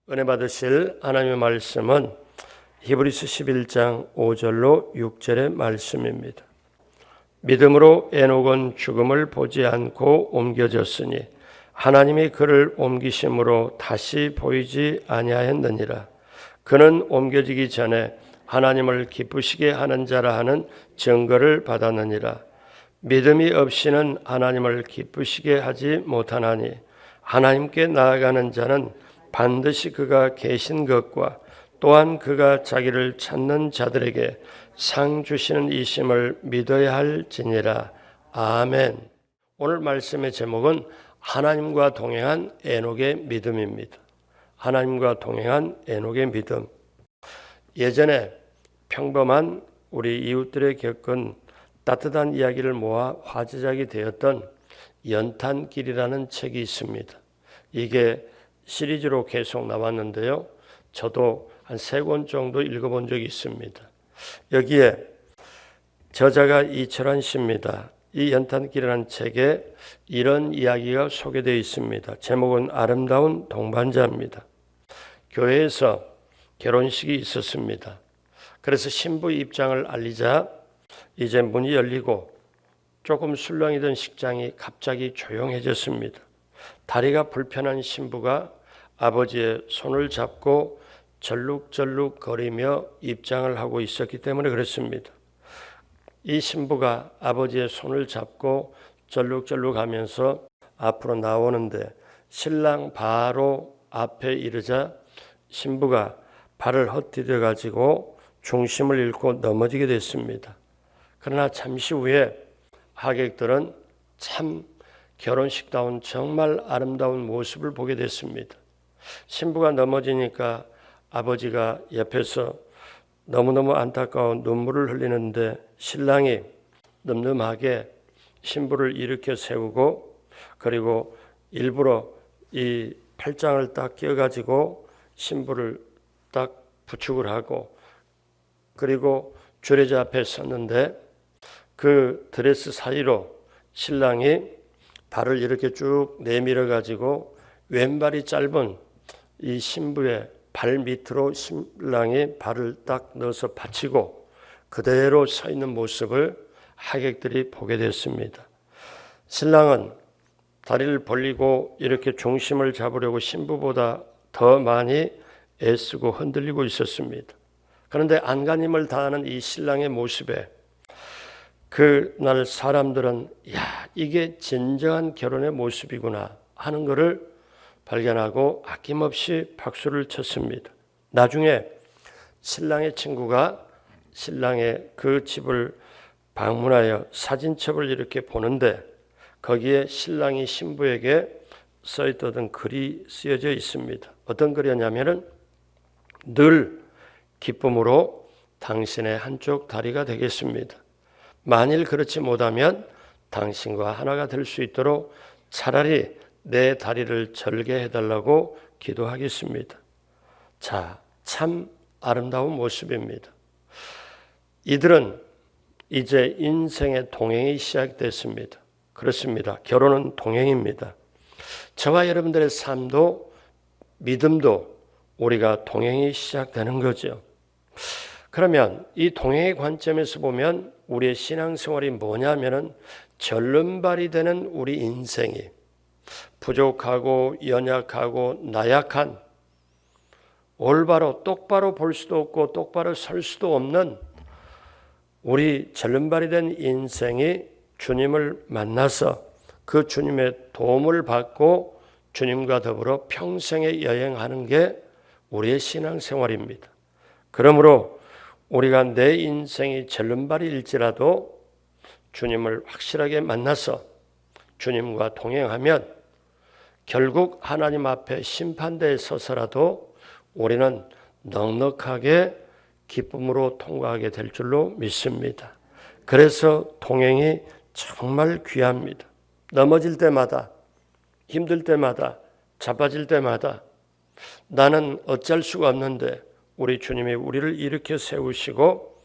은혜 받으실 하나님의 말씀은 히브리서 11장 5절로 6절의 말씀입니다. 믿음으로 에녹은 죽음을 보지 않고 옮겨졌으니 하나님이 그를 옮기심으로 다시 보이지 아니하였느니라. 그는 옮겨지기 전에 하나님을 기쁘시게 하는 자라 하는 증거를 받았느니라. 믿음이 없이는 하나님을 기쁘시게 하지 못하나니 하나님께 나아가는 자는 반드시 그가 계신 것과 또한 그가 자기를 찾는 자들에게 상 주시는 이심을 믿어야 할지니라. 아멘. 오늘 말씀의 제목은 하나님과 동행한 에녹의 믿음입니다. 하나님과 동행한 에녹의 믿음. 예전에 평범한 우리 이웃들의 겪은 따뜻한 이야기를 모아 화제작이 되었던 연탄길이라는 책이 있습니다. 이게 시리즈로 계속 나왔는데요. 저도 한 3권 정도 읽어본 적이 있습니다. 여기에 저자가 이철환 씨입니다. 이 연탄길이라는 책에 이런 이야기가 소개되어 있습니다. 제목은 아름다운 동반자입니다. 교회에서 결혼식이 있었습니다. 그래서 신부 입장을 알리자 이제 문이 열리고 조금 술렁이던 식장이 갑자기 조용해졌습니다. 다리가 불편한 신부가 아버지의 손을 잡고 절룩절룩 거리며 입장을 하고 있었기 때문에 그렇습니다. 이 신부가 아버지의 손을 잡고 절룩절룩 하면서 앞으로 나오는데 신랑 바로 앞에 이르자 신부가 발을 헛디뎌 가지고 중심을 잃고 넘어지게 됐습니다. 그러나 잠시 후에 하객들은 참 결혼식다운 정말 아름다운 모습을 보게 됐습니다. 신부가 넘어지니까 아버지가 옆에서 너무너무 안타까운 눈물을 흘리는데 신랑이 늠름하게 신부를 일으켜 세우고 그리고 일부러 이 팔짱을 딱 끼워가지고 신부를 딱 부축을 하고 그리고 주례자 앞에 섰는데 그 드레스 사이로 신랑이 발을 이렇게 쭉 내밀어 가지고 왼발이 짧은 이 신부의 발 밑으로 신랑이 발을 딱 넣어서 받치고 그대로 서 있는 모습을 하객들이 보게 됐습니다. 신랑은 다리를 벌리고 이렇게 중심을 잡으려고 신부보다 더 많이 애쓰고 흔들리고 있었습니다. 그런데 안간힘을 다하는 이 신랑의 모습에 그날 사람들은 이게 진정한 결혼의 모습이구나 하는 것을 발견하고 아낌없이 박수를 쳤습니다. 나중에 신랑의 친구가 신랑의 그 집을 방문하여 사진첩을 이렇게 보는데 거기에 신랑이 신부에게 써있던 글이 쓰여져 있습니다. 어떤 글이었냐면은 늘 기쁨으로 당신의 한쪽 다리가 되겠습니다. 만일 그렇지 못하면 당신과 하나가 될 수 있도록 차라리 내 다리를 절게 해달라고 기도하겠습니다. 자, 참 아름다운 모습입니다. 이들은 이제 인생의 동행이 시작됐습니다. 그렇습니다. 결혼은 동행입니다. 저와 여러분들의 삶도 믿음도 우리가 동행이 시작되는 거죠. 그러면 이 동행의 관점에서 보면 우리의 신앙생활이 뭐냐면은 절름발이 되는 우리 인생이 부족하고 연약하고 나약한 올바로 똑바로 볼 수도 없고 똑바로 설 수도 없는 우리 절름발이 된 인생이 주님을 만나서 그 주님의 도움을 받고 주님과 더불어 평생에 여행하는 게 우리의 신앙생활입니다. 그러므로 우리가 내 인생이 절름발일지라도 주님을 확실하게 만나서 주님과 동행하면 결국 하나님 앞에 심판대에 서서라도 우리는 넉넉하게 기쁨으로 통과하게 될 줄로 믿습니다. 그래서 동행이 정말 귀합니다. 넘어질 때마다, 힘들 때마다, 자빠질 때마다 나는 어쩔 수가 없는데 우리 주님이 우리를 일으켜 세우시고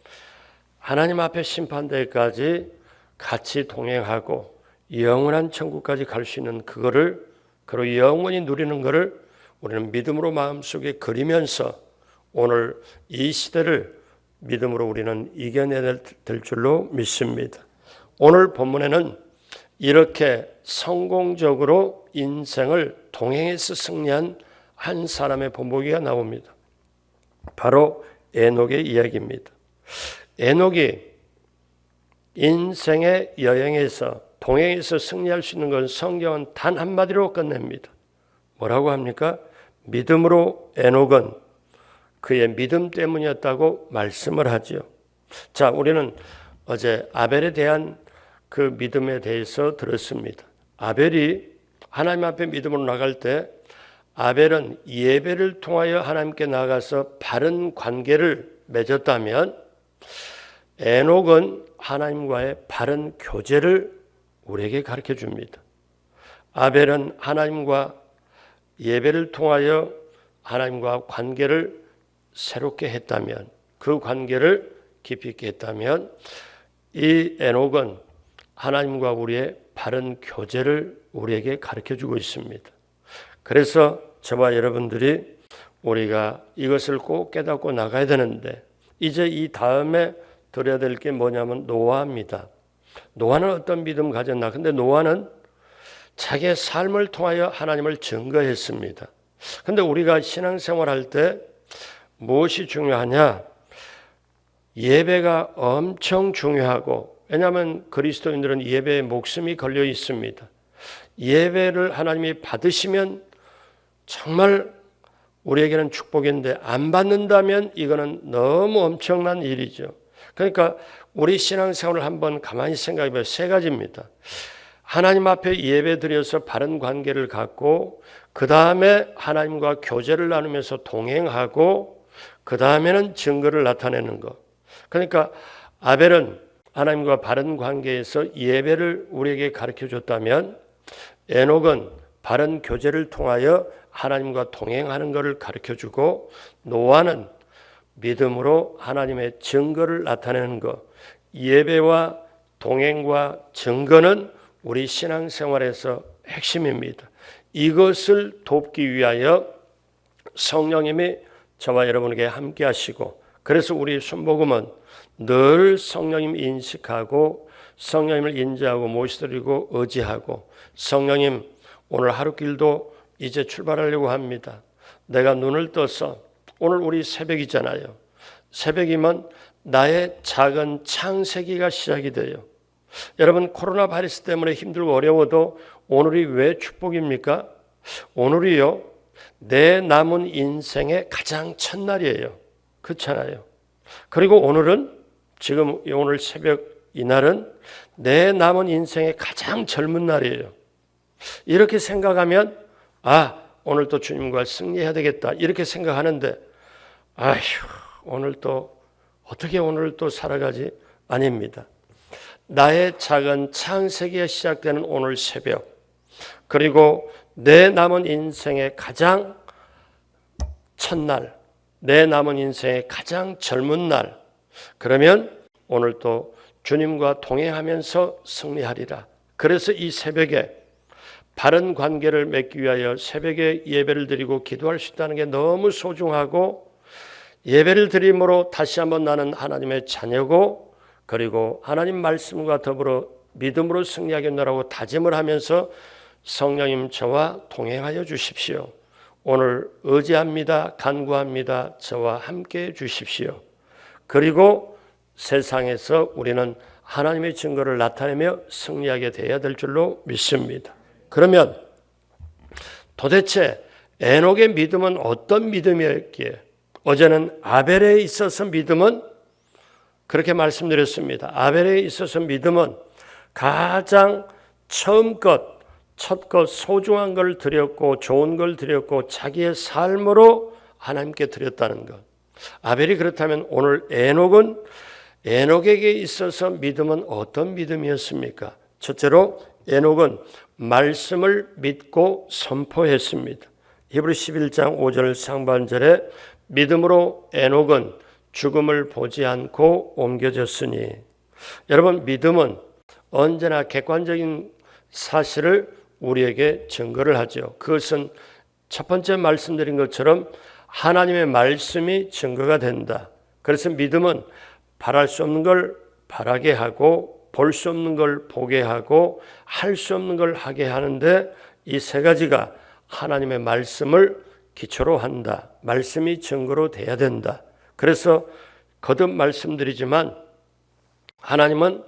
하나님 앞에 심판대까지 같이 동행하고 영원한 천국까지 갈 수 있는 그거를 그리고 영원히 누리는 것을 우리는 믿음으로 마음속에 그리면서 오늘 이 시대를 믿음으로 우리는 이겨내야 될 줄로 믿습니다. 오늘 본문에는 이렇게 성공적으로 인생을 동행해서 승리한 한 사람의 본보기가 나옵니다. 바로 에녹의 이야기입니다. 에녹이 인생의 여행에서 동행해서 승리할 수 있는 건 성경은 단 한마디로 끝냅니다. 뭐라고 합니까? 믿음으로 에녹은 그의 믿음 때문이었다고 말씀을 하죠. 자, 우리는 어제 아벨에 대한 그 믿음에 대해서 들었습니다. 아벨이 하나님 앞에 믿음으로 나갈 때 아벨은 예배를 통하여 하나님께 나가서 바른 관계를 맺었다면 에녹은 하나님과의 바른 교제를 우리에게 가르쳐 줍니다. 아벨은 하나님과 예배를 통하여 하나님과 관계를 새롭게 했다면, 그 관계를 깊이 있게 했다면 이 에녹은 하나님과 우리의 바른 교제를 우리에게 가르쳐 주고 있습니다. 그래서 저와 여러분들이 우리가 이것을 꼭 깨닫고 나가야 되는데 이제 이 다음에 들어야 될 게 뭐냐면 노아입니다. 노아는 어떤 믿음 가졌나? 근데 노아는 자기의 삶을 통하여 하나님을 증거했습니다. 근데 우리가 신앙생활할 때 무엇이 중요하냐? 예배가 엄청 중요하고, 왜냐하면 그리스도인들은 예배에 목숨이 걸려 있습니다. 예배를 하나님이 받으시면 정말 우리에게는 축복인데 안 받는다면 이거는 너무 엄청난 일이죠. 그러니까 우리 신앙생활을 한번 가만히 생각해 보면 세 가지입니다. 하나님 앞에 예배 드려서 바른 관계를 갖고, 그 다음에 하나님과 교제를 나누면서 동행하고, 그 다음에는 증거를 나타내는 것. 그러니까 아벨은 하나님과 바른 관계에서 예배를 우리에게 가르쳐 줬다면 에녹은 바른 교제를 통하여 하나님과 동행하는 것을 가르쳐 주고, 노아는 믿음으로 하나님의 증거를 나타내는 것. 예배와 동행과 증거는 우리 신앙생활에서 핵심입니다. 이것을 돕기 위하여 성령님이 저와 여러분에게 함께 하시고, 그래서 우리 순복음은 늘 성령님 인식하고 성령님을 인지하고 모시드리고 의지하고, 성령님 오늘 하루길도 이제 출발하려고 합니다. 내가 눈을 떠서, 오늘 우리 새벽이잖아요. 새벽이면 나의 작은 창세기가 시작이 돼요. 여러분, 코로나 바이러스 때문에 힘들고 어려워도 오늘이 왜 축복입니까? 오늘이요, 내 남은 인생의 가장 첫날이에요. 그렇잖아요. 그리고 오늘은, 지금 오늘 새벽 이날은 내 남은 인생의 가장 젊은 날이에요. 이렇게 생각하면 오늘 또 주님과 승리해야 되겠다 이렇게 생각하는데, 오늘 또 어떻게 오늘 또 살아가지? 아닙니다. 나의 작은 창세기가 시작되는 오늘 새벽, 그리고 내 남은 인생의 가장 첫날, 내 남은 인생의 가장 젊은 날, 그러면 오늘 또 주님과 동행하면서 승리하리라. 그래서 이 새벽에 바른 관계를 맺기 위하여 새벽에 예배를 드리고 기도할 수 있다는 게 너무 소중하고, 예배를 드림으로 다시 한번 나는 하나님의 자녀고, 그리고 하나님 말씀과 더불어 믿음으로 승리하겠노라고 다짐을 하면서 성령님 저와 동행하여 주십시오. 오늘 의지합니다. 간구합니다. 저와 함께 해 주십시오. 그리고 세상에서 우리는 하나님의 증거를 나타내며 승리하게 되어야 될 줄로 믿습니다. 그러면 도대체 에녹의 믿음은 어떤 믿음이었기에? 어제는 아벨에 있어서 믿음은 그렇게 말씀드렸습니다. 아벨에 있어서 믿음은 가장 처음 것, 첫 것, 소중한 걸 드렸고 좋은 걸 드렸고 자기의 삶으로 하나님께 드렸다는 것. 아벨이 그렇다면 오늘 에녹에게 있어서 믿음은 어떤 믿음이었습니까? 첫째로 에녹은 말씀을 믿고 선포했습니다. 히브리서 11장 5절 상반절에 믿음으로 에녹은 죽음을 보지 않고 옮겨졌으니, 여러분 믿음은 언제나 객관적인 사실을 우리에게 증거를 하죠. 그것은 첫 번째 말씀드린 것처럼 하나님의 말씀이 증거가 된다. 그래서 믿음은 바랄 수 없는 걸 바라게 하고 볼 수 없는 걸 보게 하고 할 수 없는 걸 하게 하는데 이 세 가지가 하나님의 말씀을 기초로 한다. 말씀이 증거로 돼야 된다. 그래서 거듭 말씀드리지만 하나님은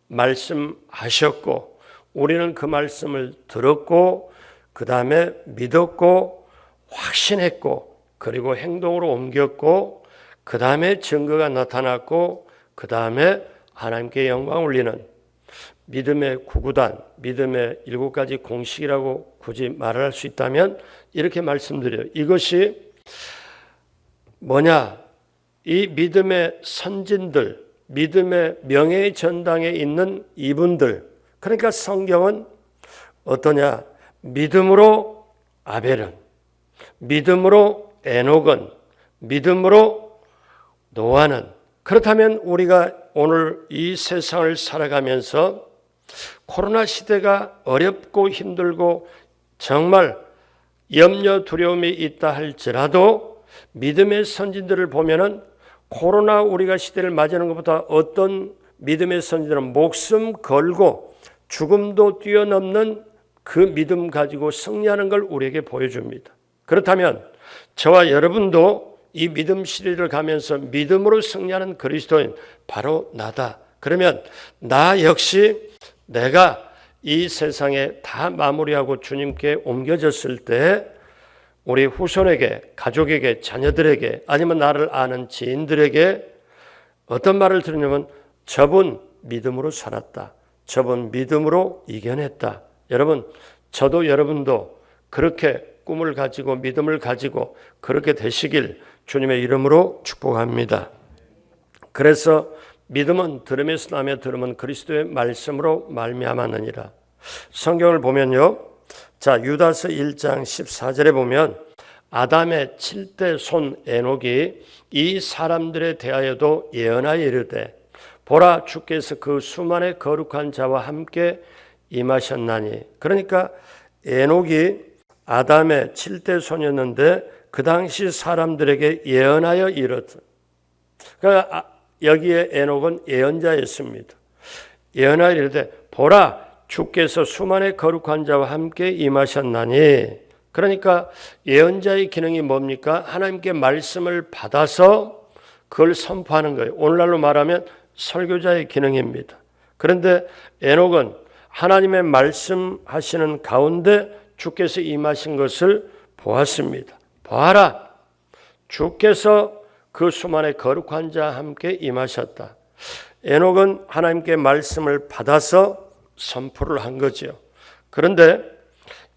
말씀하셨고 우리는 그 말씀을 들었고 그 다음에 믿었고 확신했고 그리고 행동으로 옮겼고 그 다음에 증거가 나타났고 그 다음에 하나님께 영광 올리는 믿음의 구구단, 믿음의 7가지 공식이라고 굳이 말을 할 수 있다면 이렇게 말씀드려요. 이것이 뭐냐? 이 믿음의 선진들, 믿음의 명예의 전당에 있는 이분들, 그러니까 성경은 어떠냐? 믿음으로 아벨은, 믿음으로 에녹은, 믿음으로 노아는. 그렇다면 우리가 오늘 이 세상을 살아가면서 코로나 시대가 어렵고 힘들고 정말 염려 두려움이 있다 할지라도 믿음의 선진들을 보면은 코로나 우리가 시대를 맞이하는 것보다 어떤 믿음의 선진들은 목숨 걸고 죽음도 뛰어넘는 그 믿음 가지고 승리하는 걸 우리에게 보여줍니다. 그렇다면 저와 여러분도 이 믿음 시리를 가면서 믿음으로 승리하는 그리스도인 바로 나다. 그러면 나 역시 내가 이 세상에 다 마무리하고 주님께 옮겨졌을 때 우리 후손에게, 가족에게, 자녀들에게 아니면 나를 아는 지인들에게 어떤 말을 들으냐면 저분 믿음으로 살았다. 저분 믿음으로 이겨냈다. 여러분, 저도 여러분도 그렇게 꿈을 가지고 믿음을 가지고 그렇게 되시길 주님의 이름으로 축복합니다. 그래서 믿음은 들음에서 나며 들음은 그리스도의 말씀으로 말미암았느니라. 성경을 보면요. 자, 유다서 1장 14절에 보면 아담의 7대 손 에녹이 이 사람들에 대하여도 예언하여 이르되 보라 주께서 그 수만의 거룩한 자와 함께 임하셨나니. 그러니까 에녹이 아담의 7대 손이었는데 그 당시 사람들에게 예언하여 이르되, 그러니까 여기에 에녹은 예언자였습니다. 예언하여 이르되 보라 주께서 수만의 거룩한 자와 함께 임하셨나니. 그러니까 예언자의 기능이 뭡니까? 하나님께 말씀을 받아서 그걸 선포하는 거예요. 오늘날로 말하면 설교자의 기능입니다. 그런데 에녹은 하나님의 말씀하시는 가운데 주께서 임하신 것을 보았습니다. 보아라, 주께서 그 수만의 거룩한 자와 함께 임하셨다. 에녹은 하나님께 말씀을 받아서 선포를 한 거죠. 그런데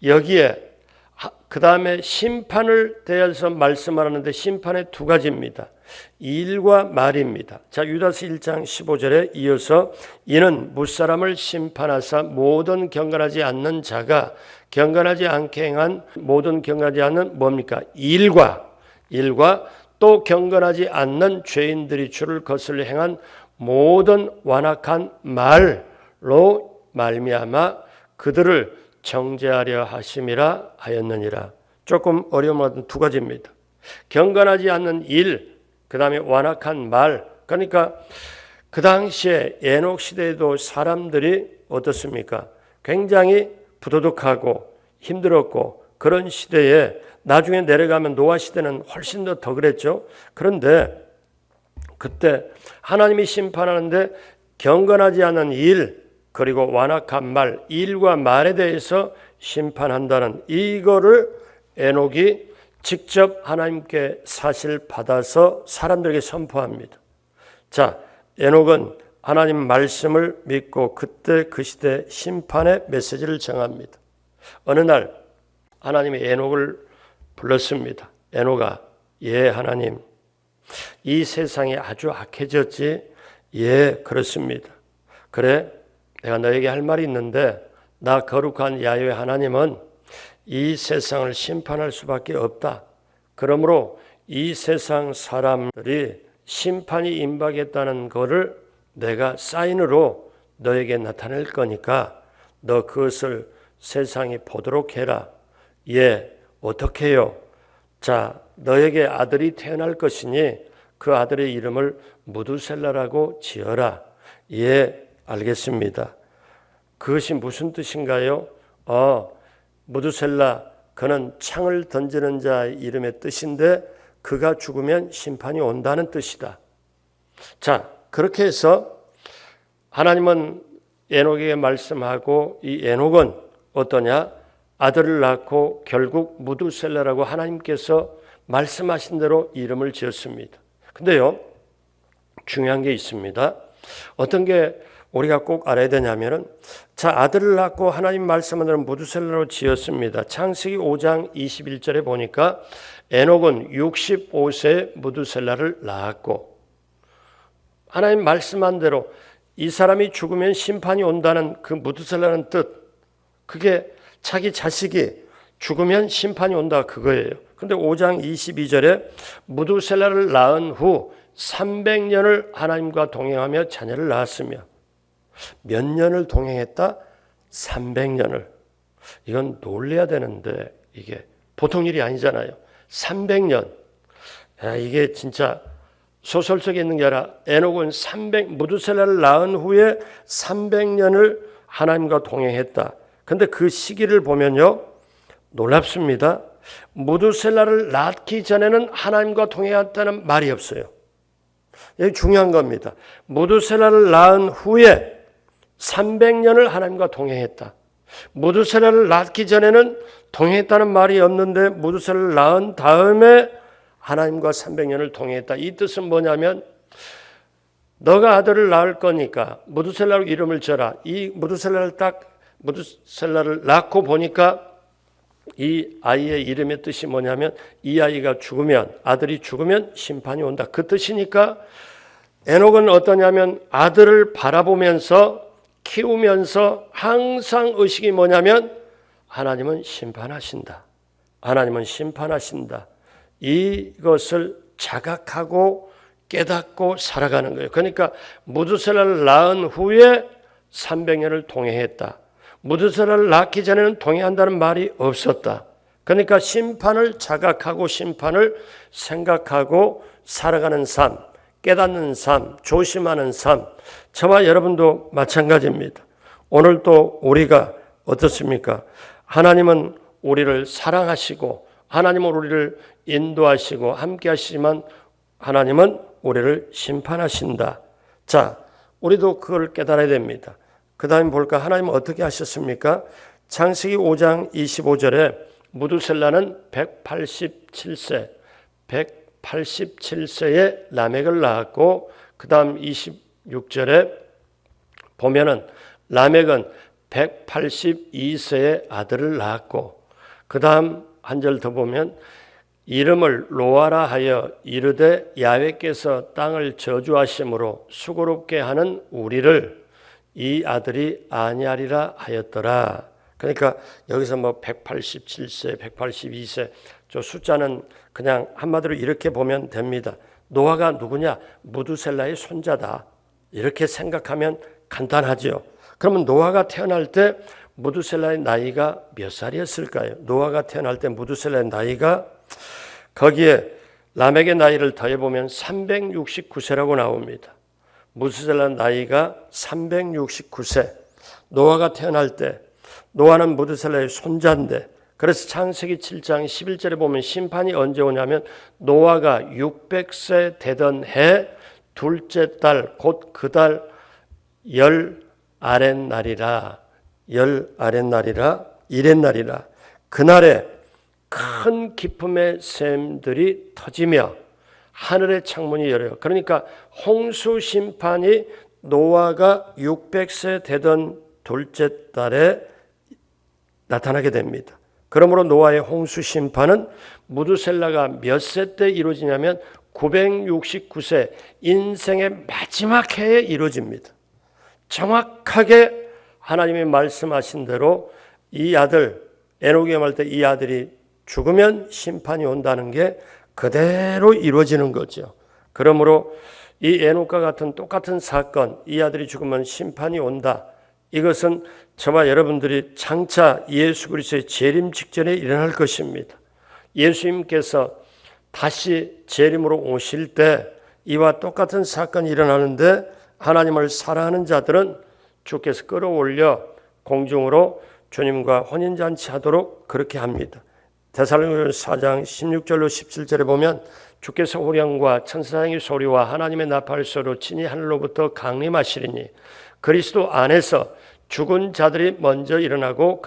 여기에 그 다음에 심판을 대해서 말씀하는데 심판의 두 가지입니다. 일과 말입니다. 자, 유다서 1장 15절에 이어서 이는 무사람을 심판하사 모든 경건하지 않는 자가 경건하지 않게 행한 모든 경건하지 않는 뭡니까? 일과 또 경건하지 않는 죄인들이 주를 거슬려 행한 모든 완악한 말로 말미암아 그들을 정죄하려 하심이라 하였느니라. 조금 어려운 두 가지입니다. 경건하지 않는 일, 그 다음에 완악한 말. 그러니까 그 당시에 에녹 시대에도 사람들이 어떻습니까? 굉장히 부도덕하고 힘들었고 그런 시대에 나중에 내려가면 노아 시대는 훨씬 더 그랬죠. 그런데 그때 하나님이 심판하는데 경건하지 않은 일 그리고 완악한 말, 일과 말에 대해서 심판한다는 이거를 에녹이 직접 하나님께 사실 받아서 사람들에게 선포합니다. 자, 에녹은 하나님 말씀을 믿고 그때 그 시대 심판의 메시지를 정합니다. 어느 날 하나님이 에녹을 불렀습니다. 에녹아, 예 하나님, 이 세상이 아주 악해졌지? 예, 그렇습니다. 그래, 내가 너에게 할 말이 있는데 나 거룩한 야훼 하나님은 이 세상을 심판할 수밖에 없다. 그러므로 이 세상 사람들이 심판이 임박했다는 것을 내가 사인으로 너에게 나타낼 거니까 너 그것을 세상이 보도록 해라. 예, 어떻게 해요? 자, 너에게 아들이 태어날 것이니 그 아들의 이름을 무두셀라라고 지어라. 예, 알겠습니다. 그것이 무슨 뜻인가요? 무두셀라, 그는 창을 던지는 자의 이름의 뜻인데 그가 죽으면 심판이 온다는 뜻이다. 자, 그렇게 해서 하나님은 에녹에게 말씀하고 이 에녹은 어떠냐? 아들을 낳고 결국 무두셀라라고 하나님께서 말씀하신 대로 이름을 지었습니다. 근데요, 중요한 게 있습니다. 어떤 게 우리가 꼭 알아야 되냐면은, 자, 아들을 낳고 하나님 말씀한 대로 무두셀라로 지었습니다. 창세기 5장 21절에 보니까 에녹은 65세에 무두셀라를 낳았고, 하나님 말씀한 대로 이 사람이 죽으면 심판이 온다는 그 무두셀라는 뜻, 그게 자기 자식이 죽으면 심판이 온다 그거예요. 그런데 5장 22절에 무두셀라를 낳은 후 300년을 하나님과 동행하며 자녀를 낳았으며, 몇 년을 동행했다? 300년을. 이건 놀래야 되는데 이게 보통 일이 아니잖아요. 300년. 이게 진짜 소설 속에 있는 게 아니라 에녹은 무두셀라를 낳은 후에 300년을 하나님과 동행했다. 근데 그 시기를 보면요, 놀랍습니다. 무두셀라를 낳기 전에는 하나님과 동행했다는 말이 없어요. 이게 중요한 겁니다. 무두셀라를 낳은 후에 300년을 하나님과 동행했다. 무두셀라를 낳기 전에는 동행했다는 말이 없는데 무두셀라를 낳은 다음에 하나님과 300년을 동행했다. 이 뜻은 뭐냐면, 너가 아들을 낳을 거니까 무두셀라로 이름을 지어라. 이 무두셀라를 낳고 보니까 이 아이의 이름의 뜻이 뭐냐면, 이 아이가 죽으면, 아들이 죽으면 심판이 온다. 그 뜻이니까 에녹은 어떠냐면 아들을 바라보면서 키우면서 항상 의식이 뭐냐면, 하나님은 심판하신다. 하나님은 심판하신다. 이것을 자각하고 깨닫고 살아가는 거예요. 그러니까 무두셀라를 낳은 후에 300년을 동행했다. 무두셀라를 낳기 전에는 동행한다는 말이 없었다. 그러니까 심판을 자각하고 심판을 생각하고 살아가는 삶, 깨닫는 삶, 조심하는 삶, 저와 여러분도 마찬가지입니다. 오늘 또 우리가 어떻습니까? 하나님은 우리를 사랑하시고 하나님은 우리를 인도하시고 함께 하시지만 하나님은 우리를 심판하신다. 자, 우리도 그걸 깨달아야 됩니다. 그 다음에 볼까? 하나님은 어떻게 하셨습니까? 창세기 5장 25절에 무두셀라는 187세에 라멕을 낳았고, 그 다음 26절에 보면은 라멕은 182세에 아들을 낳았고, 그 다음 한 절 더 보면 이름을 노아라 하여 이르되 야훼께서 땅을 저주하심으로 수고롭게 하는 우리를 이 아들이 아니하리라 하였더라. 그러니까 여기서 뭐 187세, 182세 저 숫자는 그냥 한마디로 이렇게 보면 됩니다. 노아가 누구냐? 무두셀라의 손자다. 이렇게 생각하면 간단하죠. 그러면 노아가 태어날 때 무두셀라의 나이가 몇 살이었을까요? 노아가 태어날 때 무두셀라의 나이가, 거기에 라멕의 나이를 더해보면 369세라고 나옵니다. 무두셀라 나이가 369세. 노아가 태어날 때, 노아는 무두셀라의 손자인데, 그래서 창세기 7장 11절에 보면 심판이 언제 오냐면 노아가 600세 되던 해 둘째 달, 곧 그 달 열 아랫날이라, 이랫날이라. 그날에 큰 기쁨의 샘들이 터지며 하늘의 창문이 열려요. 그러니까 홍수 심판이 노아가 600세 되던 둘째 달에 나타나게 됩니다. 그러므로 노아의 홍수 심판은 무두셀라가 몇 세 때 이루어지냐면 969세 인생의 마지막 해에 이루어집니다. 정확하게 하나님이 말씀하신 대로 이 아들, 에녹이 말 때 이 아들이 죽으면 심판이 온다는 게 그대로 이루어지는 거죠. 그러므로 이 에녹과 같은 똑같은 사건, 이 아들이 죽으면 심판이 온다. 이것은 저와 여러분들이 장차 예수 그리스도의 재림 직전에 일어날 것입니다. 예수님께서 다시 재림으로 오실 때 이와 똑같은 사건이 일어나는데 하나님을 사랑하는 자들은 주께서 끌어올려 공중으로 주님과 혼인잔치 하도록 그렇게 합니다. 데살로니가서 4장 16절로 17절에 보면 주께서 호령과 천사장의 소리와 하나님의 나팔 소리로 친히 하늘로부터 강림하시리니 그리스도 안에서 죽은 자들이 먼저 일어나고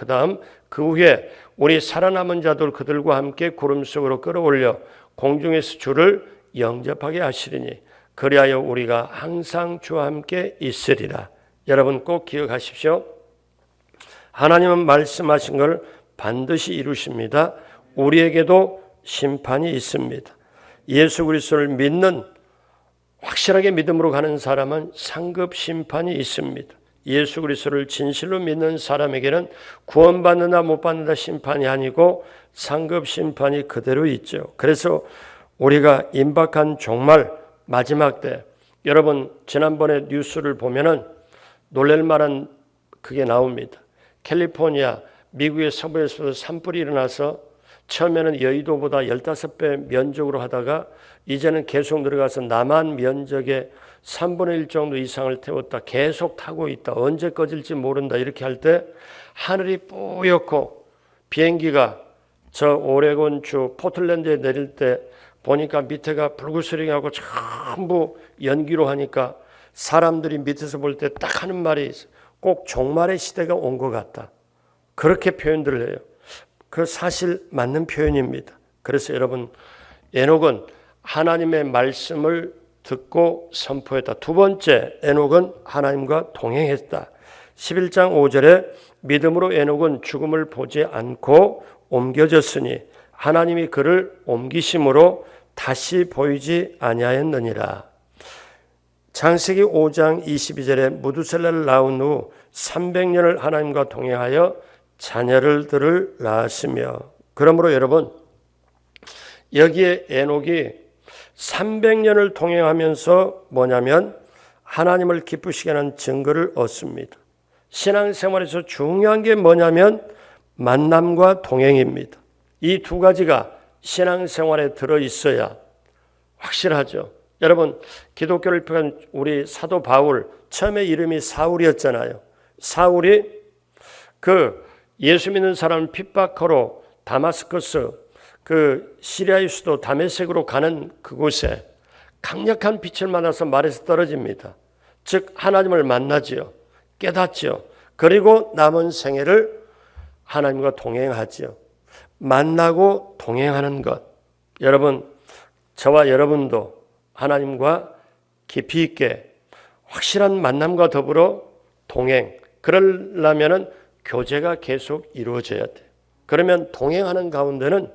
그 후에 우리 살아남은 자들 그들과 함께 구름 속으로 끌어올려 공중에서 주를 영접하게 하시리니 그리하여 우리가 항상 주와 함께 있으리라. 여러분 꼭 기억하십시오. 하나님은 말씀하신 걸 반드시 이루십니다. 우리에게도 심판이 있습니다. 예수 그리스도를 믿는 확실하게 믿음으로 가는 사람은 상급 심판이 있습니다. 예수 그리스도를 진실로 믿는 사람에게는 구원받는다 못 받는다 심판이 아니고 상급 심판이 그대로 있죠. 그래서 우리가 임박한 종말 마지막 때, 여러분 지난번에 뉴스를 보면은 놀랄 만한 그게 나옵니다. 캘리포니아 미국의 서부에서도 산불이 일어나서 처음에는 여의도보다 15배 면적으로 하다가 이제는 계속 들어가서 남한 면적의 3분의 1 정도 이상을 태웠다. 계속 타고 있다. 언제 꺼질지 모른다. 이렇게 할 때 하늘이 뿌옇고 비행기가 저 오레곤주 포틀랜드에 내릴 때 보니까 밑에가 불그스링하고 전부 연기로 하니까 사람들이 밑에서 볼 때 딱 하는 말이 있어요. 꼭 종말의 시대가 온 것 같다. 그렇게 표현들을 해요. 그 사실 맞는 표현입니다. 그래서 여러분 에녹은 하나님의 말씀을 듣고 선포했다. 두 번째, 에녹은 하나님과 동행했다. 11장 5절에 믿음으로 에녹은 죽음을 보지 않고 옮겨졌으니 하나님이 그를 옮기심으로 다시 보이지 아니하였느니라. 창세기 5장 22절에 무두셀라를 낳은 후 300년을 하나님과 동행하여 자녀들을 낳았으며, 그러므로 여러분 여기에 에녹이 300년을 동행하면서 뭐냐면 하나님을 기쁘시게 하는 증거를 얻습니다. 신앙생활에서 중요한 게 뭐냐면 만남과 동행입니다. 이 두 가지가 신앙생활에 들어있어야 확실하죠. 여러분 기독교를 펴간 우리 사도 바울, 처음에 이름이 사울이었잖아요. 사울이 그 예수 믿는 사람을 핍박하러 다마스커스 그 시리아의 수도 다메섹으로 가는 그곳에 강력한 빛을 만나서 말에서 떨어집니다. 즉 하나님을 만나지요. 깨닫지요. 그리고 남은 생애를 하나님과 동행하지요. 만나고 동행하는 것. 여러분 저와 여러분도 하나님과 깊이 있게 확실한 만남과 더불어 동행. 그러려면은 교제가 계속 이루어져야 돼요. 그러면 동행하는 가운데는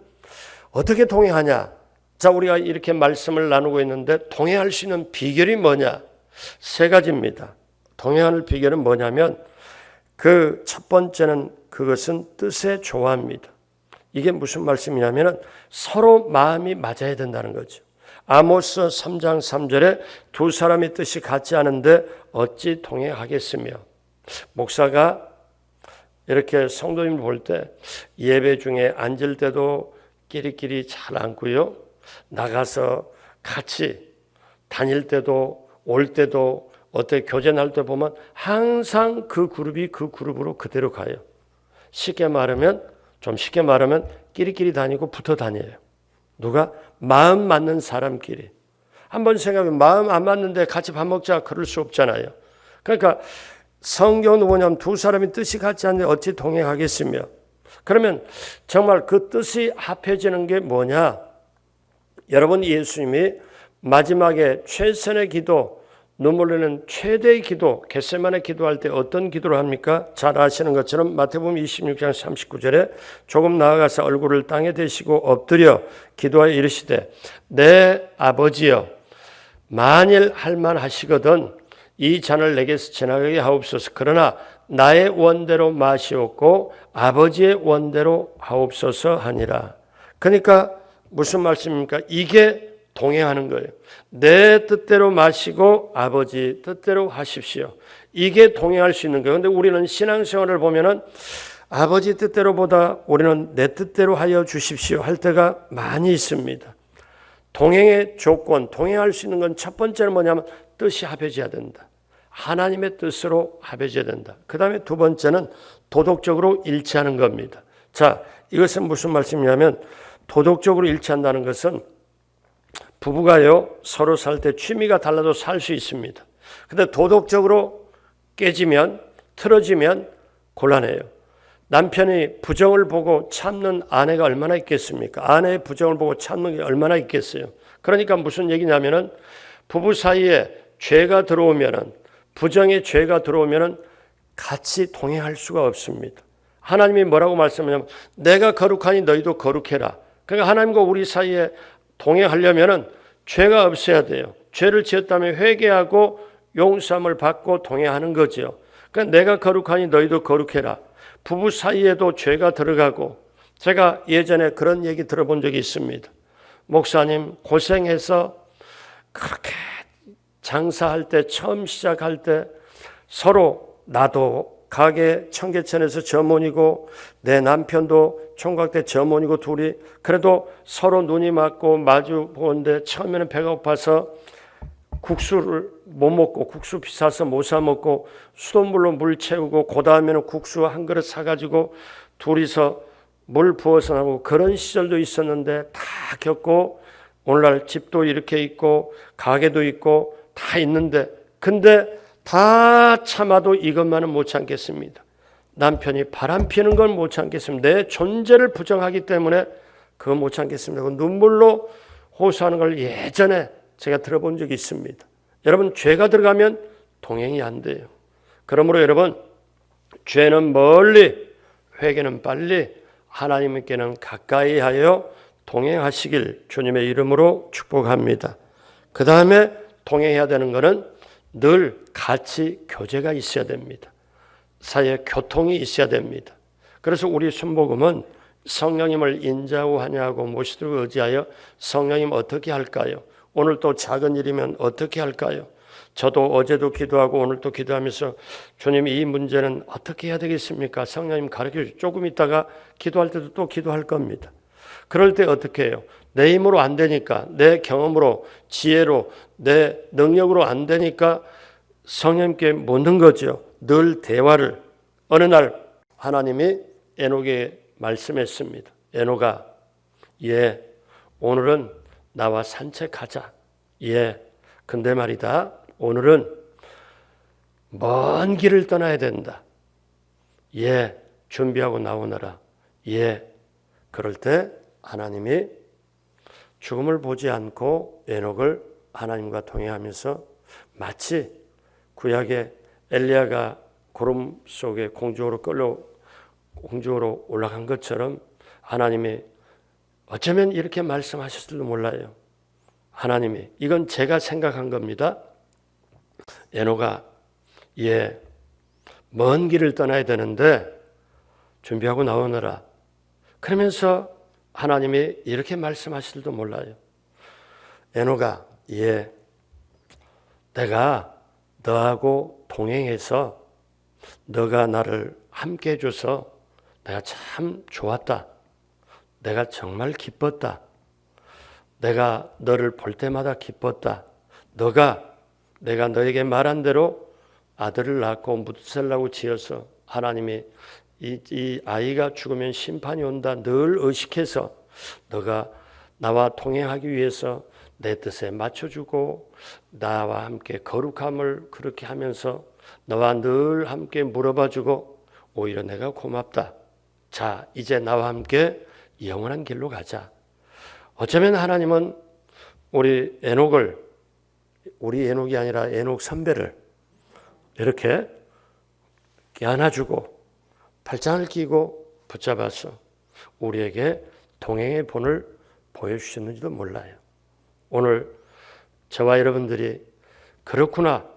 어떻게 동행하냐? 자, 우리가 이렇게 말씀을 나누고 있는데 동행할 수 있는 비결이 뭐냐? 세 가지입니다. 동행하는 비결은 뭐냐면 그 첫 번째는 그것은 뜻에 조화입니다. 이게 무슨 말씀이냐면 서로 마음이 맞아야 된다는 거죠. 아모스 3장 3절에 두 사람의 뜻이 같지 않은데 어찌 동행하겠으며, 목사가 이렇게 성도님을 볼 때 예배 중에 앉을 때도 끼리끼리 잘 앉고요. 나가서 같이 다닐 때도 올 때도 어떻게 교제 날 때 보면 항상 그 그룹이 그 그룹으로 그대로 가요. 쉽게 말하면 끼리끼리 다니고 붙어 다녀요. 누가? 마음 맞는 사람끼리. 한번 생각하면 마음 안 맞는데 같이 밥 먹자 그럴 수 없잖아요. 그러니까 성경은 뭐냐면 두 사람이 뜻이 같지 않는데 어찌 동행하겠으며, 그러면 정말 그 뜻이 합해지는 게 뭐냐? 여러분 예수님이 마지막에 최선의 기도, 눈물 흘리는 최대의 기도, 겟세마네 기도할 때 어떤 기도를 합니까? 잘 아시는 것처럼 마태복음 26장 39절에 조금 나아가서 얼굴을 땅에 대시고 엎드려 기도하여 이르시되 내 아버지여 만일 할만하시거든 이 잔을 내게서 지나가게 하옵소서. 그러나 나의 원대로 마시옵고 아버지의 원대로 하옵소서 하니라. 그러니까 무슨 말씀입니까? 이게 동행하는 거예요. 내 뜻대로 마시고 아버지 뜻대로 하십시오. 이게 동행할 수 있는 거예요. 그런데 우리는 신앙생활을 보면은 아버지 뜻대로보다 우리는 내 뜻대로 하여 주십시오 할 때가 많이 있습니다. 동행의 조건, 동행할 수 있는 건 첫 번째는 뭐냐면 뜻이 합해져야 된다. 하나님의 뜻으로 합해져야 된다. 그 다음에 두 번째는 도덕적으로 일치하는 겁니다. 자, 이것은 무슨 말씀이냐면 도덕적으로 일치한다는 것은 부부가요 서로 살 때 취미가 달라도 살 수 있습니다. 근데 도덕적으로 깨지면 틀어지면 곤란해요. 남편이 부정을 보고 참는 아내가 얼마나 있겠습니까? 아내의 부정을 보고 참는 게 얼마나 있겠어요? 그러니까 무슨 얘기냐면은 부부 사이에 죄가 들어오면은 부정의 죄가 들어오면은 같이 동행할 수가 없습니다. 하나님이 뭐라고 말씀하냐면 내가 거룩하니 너희도 거룩해라. 그러니까 하나님과 우리 사이에 동행하려면은 죄가 없어야 돼요. 죄를 지었다면 회개하고 용서함을 받고 동행하는 거죠. 그러니까 내가 거룩하니 너희도 거룩해라. 부부 사이에도 죄가 들어가고 제가 예전에 그런 얘기 들어본 적이 있습니다. 목사님 고생해서 그렇게 장사할 때 처음 시작할 때 서로 나도 가게 청계천에서 점원이고 내 남편도 총각대 점원이고 둘이 그래도 서로 눈이 맞고 마주 보는데 처음에는 배가 고파서 국수를 못 먹고 국수 비싸서 못 사 먹고 수돗물로 물 채우고 그 다음에는 국수 한 그릇 사가지고 둘이서 물 부어서 나고 그런 시절도 있었는데 다 겪고 오늘날 집도 이렇게 있고 가게도 있고 다 있는데 근데 다 참아도 이것만은 못 참겠습니다. 남편이 바람 피는 건 못 참겠습니다. 내 존재를 부정하기 때문에 그거 못 참겠습니다. 눈물로 호소하는 걸 예전에 제가 들어본 적이 있습니다. 여러분 죄가 들어가면 동행이 안 돼요. 그러므로 여러분 죄는 멀리 회개는 빨리 하나님께는 가까이 하여 동행하시길 주님의 이름으로 축복합니다. 그 다음에 동행해야 되는 것은 늘 같이 교제가 있어야 됩니다. 사이에 교통이 있어야 됩니다. 그래서 우리 순복음은 성령님을 인자하냐고 모시도록 의지하여 성령님 어떻게 할까요? 오늘 또 작은 일이면 어떻게 할까요? 저도 어제도 기도하고 오늘 또 기도하면서 주님 이 문제는 어떻게 해야 되겠습니까? 성령님 가르쳐 주시고 조금 있다가 기도할 때도 또 기도할 겁니다. 그럴 때 어떻게 해요? 내 힘으로 안 되니까 내 경험으로 지혜로 내 능력으로 안 되니까 성령님께 묻는 거죠. 늘 대화를. 어느 날 하나님이 에녹에게 말씀했습니다. 에녹아, 오늘은 나와 산책하자. 근데 말이다. 오늘은 먼 길을 떠나야 된다. 준비하고 나오너라. 그럴 때 하나님이 죽음을 보지 않고 에녹을 하나님과 동행하면서 마치 구약의 엘리야가 구름 속에 공중으로 올라간 것처럼 하나님이 어쩌면 이렇게 말씀하셨을지도 몰라요. 하나님이 이건 제가 생각한 겁니다. 에녹아, 먼 길을 떠나야 되는데 준비하고 나오너라. 그러면서 하나님이 이렇게 말씀하실지도 몰라요. 에녹아, 내가 너하고 동행해서 너가 나를 함께 해줘서 내가 참 좋았다. 내가 정말 기뻤다. 내가 너를 볼 때마다 기뻤다. 내가 너에게 말한 대로 아들을 낳고 묻셀라고 지어서 하나님이 이 아이가 죽으면 심판이 온다 늘 의식해서 너가 나와 동행하기 위해서 내 뜻에 맞춰주고 나와 함께 거룩함을 그렇게 하면서 너와 늘 함께 물어봐주고 오히려 내가 고맙다. 자, 이제 나와 함께 영원한 길로 가자. 어쩌면 하나님은 우리 에녹이 아니라 에녹 선배를 이렇게 안아주고 팔짱을 끼고 붙잡아서 우리에게 동행의 본을 보여주셨는지도 몰라요. 오늘 저와 여러분들이 그렇구나.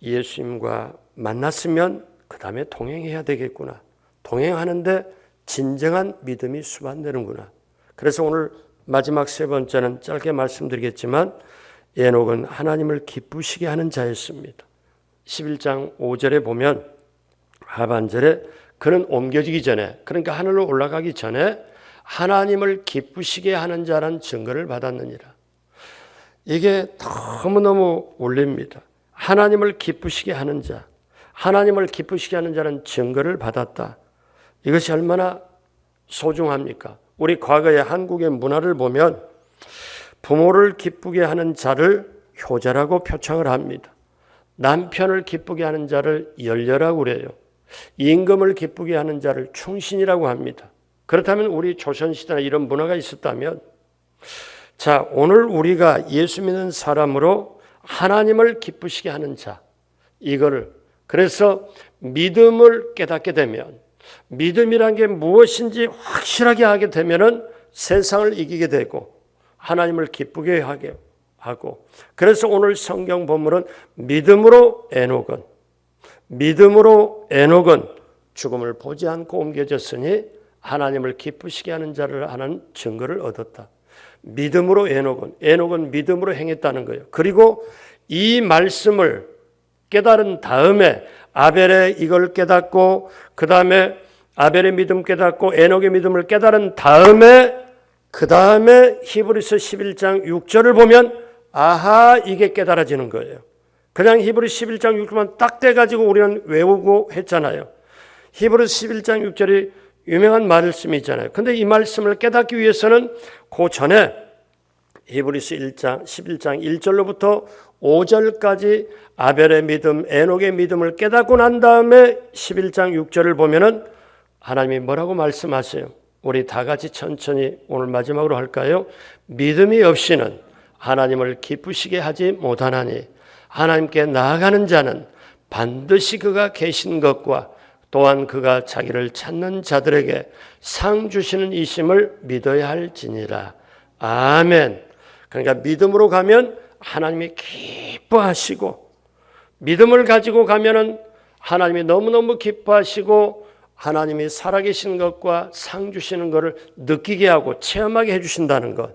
예수님과 만났으면 그 다음에 동행해야 되겠구나. 동행하는데 진정한 믿음이 수반되는구나. 그래서 오늘 마지막 세 번째는 짧게 말씀드리겠지만 에녹은 하나님을 기쁘시게 하는 자였습니다. 11장 5절에 보면 하반절에 그는 옮겨지기 전에, 그러니까 하늘로 올라가기 전에 하나님을 기쁘시게 하는 자라는 증거를 받았느니라. 이게 너무너무 울립니다. 하나님을 기쁘시게 하는 자, 하나님을 기쁘시게 하는 자는 증거를 받았다. 이것이 얼마나 소중합니까? 우리 과거의 한국의 문화를 보면 부모를 기쁘게 하는 자를 효자라고 표창을 합니다. 남편을 기쁘게 하는 자를 열녀라고 그래요. 임금을 기쁘게 하는 자를 충신이라고 합니다. 그렇다면 우리 조선시대나 이런 문화가 있었다면, 자, 오늘 우리가 예수 믿는 사람으로 하나님을 기쁘시게 하는 자, 이거를, 그래서 믿음을 깨닫게 되면, 믿음이란 게 무엇인지 확실하게 하게 되면은 세상을 이기게 되고 하나님을 기쁘게 하게 하고, 그래서 오늘 성경 본문은 믿음으로 에녹은 죽음을 보지 않고 옮겨졌으니 하나님을 기쁘시게 하는 자를 하는 증거를 얻었다. 믿음으로 에녹은 믿음으로 행했다는 거예요. 그리고 이 말씀을 깨달은 다음에 아벨의 이걸 깨닫고, 그 다음에 아벨의 믿음 깨닫고 에녹의 믿음을 깨달은 다음에, 그 다음에 히브리서 11장 6절을 보면 아하, 이게 깨달아지는 거예요. 그냥 히브리서 11장 6절만 딱 떼가지고 우리는 외우고 했잖아요. 히브리서 11장 6절이 유명한 말씀이 있잖아요. 근데 이 말씀을 깨닫기 위해서는 그 전에 히브리서 11장 1절로부터 5절까지 아벨의 믿음, 에녹의 믿음을 깨닫고 난 다음에 11장 6절을 보면은 하나님이 뭐라고 말씀하세요? 우리 다 같이 천천히 오늘 마지막으로 할까요? 믿음이 없이는 하나님을 기쁘시게 하지 못하나니 하나님께 나아가는 자는 반드시 그가 계신 것과 또한 그가 자기를 찾는 자들에게 상 주시는 이심을 믿어야 할지니라. 아멘. 그러니까 믿음으로 가면 하나님이 기뻐하시고, 믿음을 가지고 가면은 하나님이 너무너무 기뻐하시고 하나님이 살아계신 것과 상 주시는 것을 느끼게 하고 체험하게 해주신다는 것,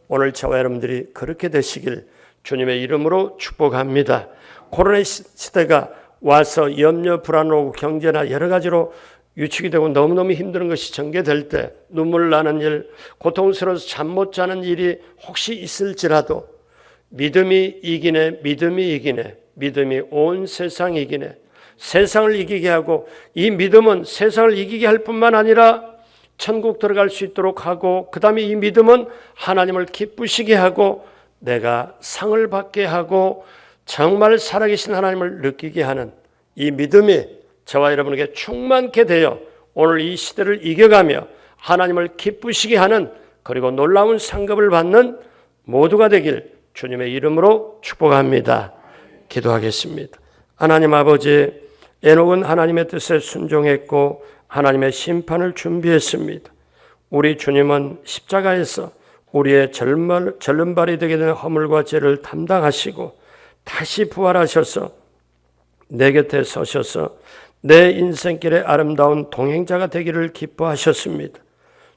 오늘 저와 여러분들이 그렇게 되시길 주님의 이름으로 축복합니다. 코로나 시대가 와서 염려, 불안하고 경제나 여러 가지로 위축이 되고 너무너무 힘든 것이 전개될 때, 눈물 나는 일, 고통스러워서 잠 못 자는 일이 혹시 있을지라도 믿음이 이기네, 믿음이 온 세상 이기네, 세상을 이기게 하고, 이 믿음은 세상을 이기게 할 뿐만 아니라 천국 들어갈 수 있도록 하고, 그 다음에 이 믿음은 하나님을 기쁘시게 하고 내가 상을 받게 하고 정말 살아계신 하나님을 느끼게 하는 이 믿음이 저와 여러분에게 충만케 되어 오늘 이 시대를 이겨가며 하나님을 기쁘시게 하는, 그리고 놀라운 상급을 받는 모두가 되길 주님의 이름으로 축복합니다. 기도하겠습니다. 하나님 아버지, 에녹은 하나님의 뜻에 순종했고 하나님의 심판을 준비했습니다. 우리 주님은 십자가에서 우리의 절름발이 되게 된 허물과 죄를 담당하시고 다시 부활하셔서 내 곁에 서셔서 내 인생길의 아름다운 동행자가 되기를 기뻐하셨습니다.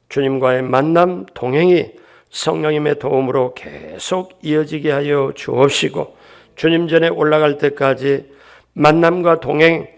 주님과의 만남, 동행이 성령님의 도움으로 계속 이어지게 하여 주옵시고, 주님 전에 올라갈 때까지 만남과 동행,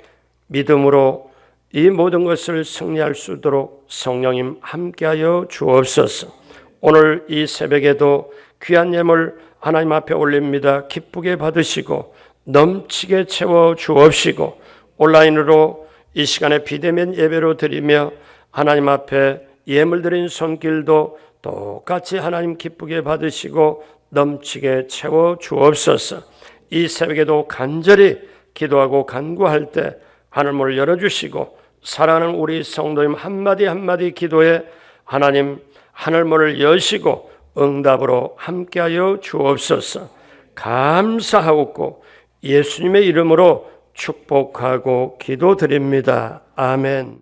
믿음으로 이 모든 것을 승리할 수 있도록 성령님 함께하여 주옵소서. 오늘 이 새벽에도 귀한 예물 하나님 앞에 올립니다. 기쁘게 받으시고 넘치게 채워 주옵시고, 온라인으로 이 시간에 비대면 예배로 드리며 하나님 앞에 예물 드린 손길도 똑같이 하나님 기쁘게 받으시고 넘치게 채워 주옵소서. 이 새벽에도 간절히 기도하고 간구할 때 하늘문을 열어주시고, 사랑하는 우리 성도님 한마디 한마디 기도에 하나님 하늘문을 여시고 응답으로 함께하여 주옵소서. 감사하옵고 예수님의 이름으로 축복하고 기도드립니다. 아멘.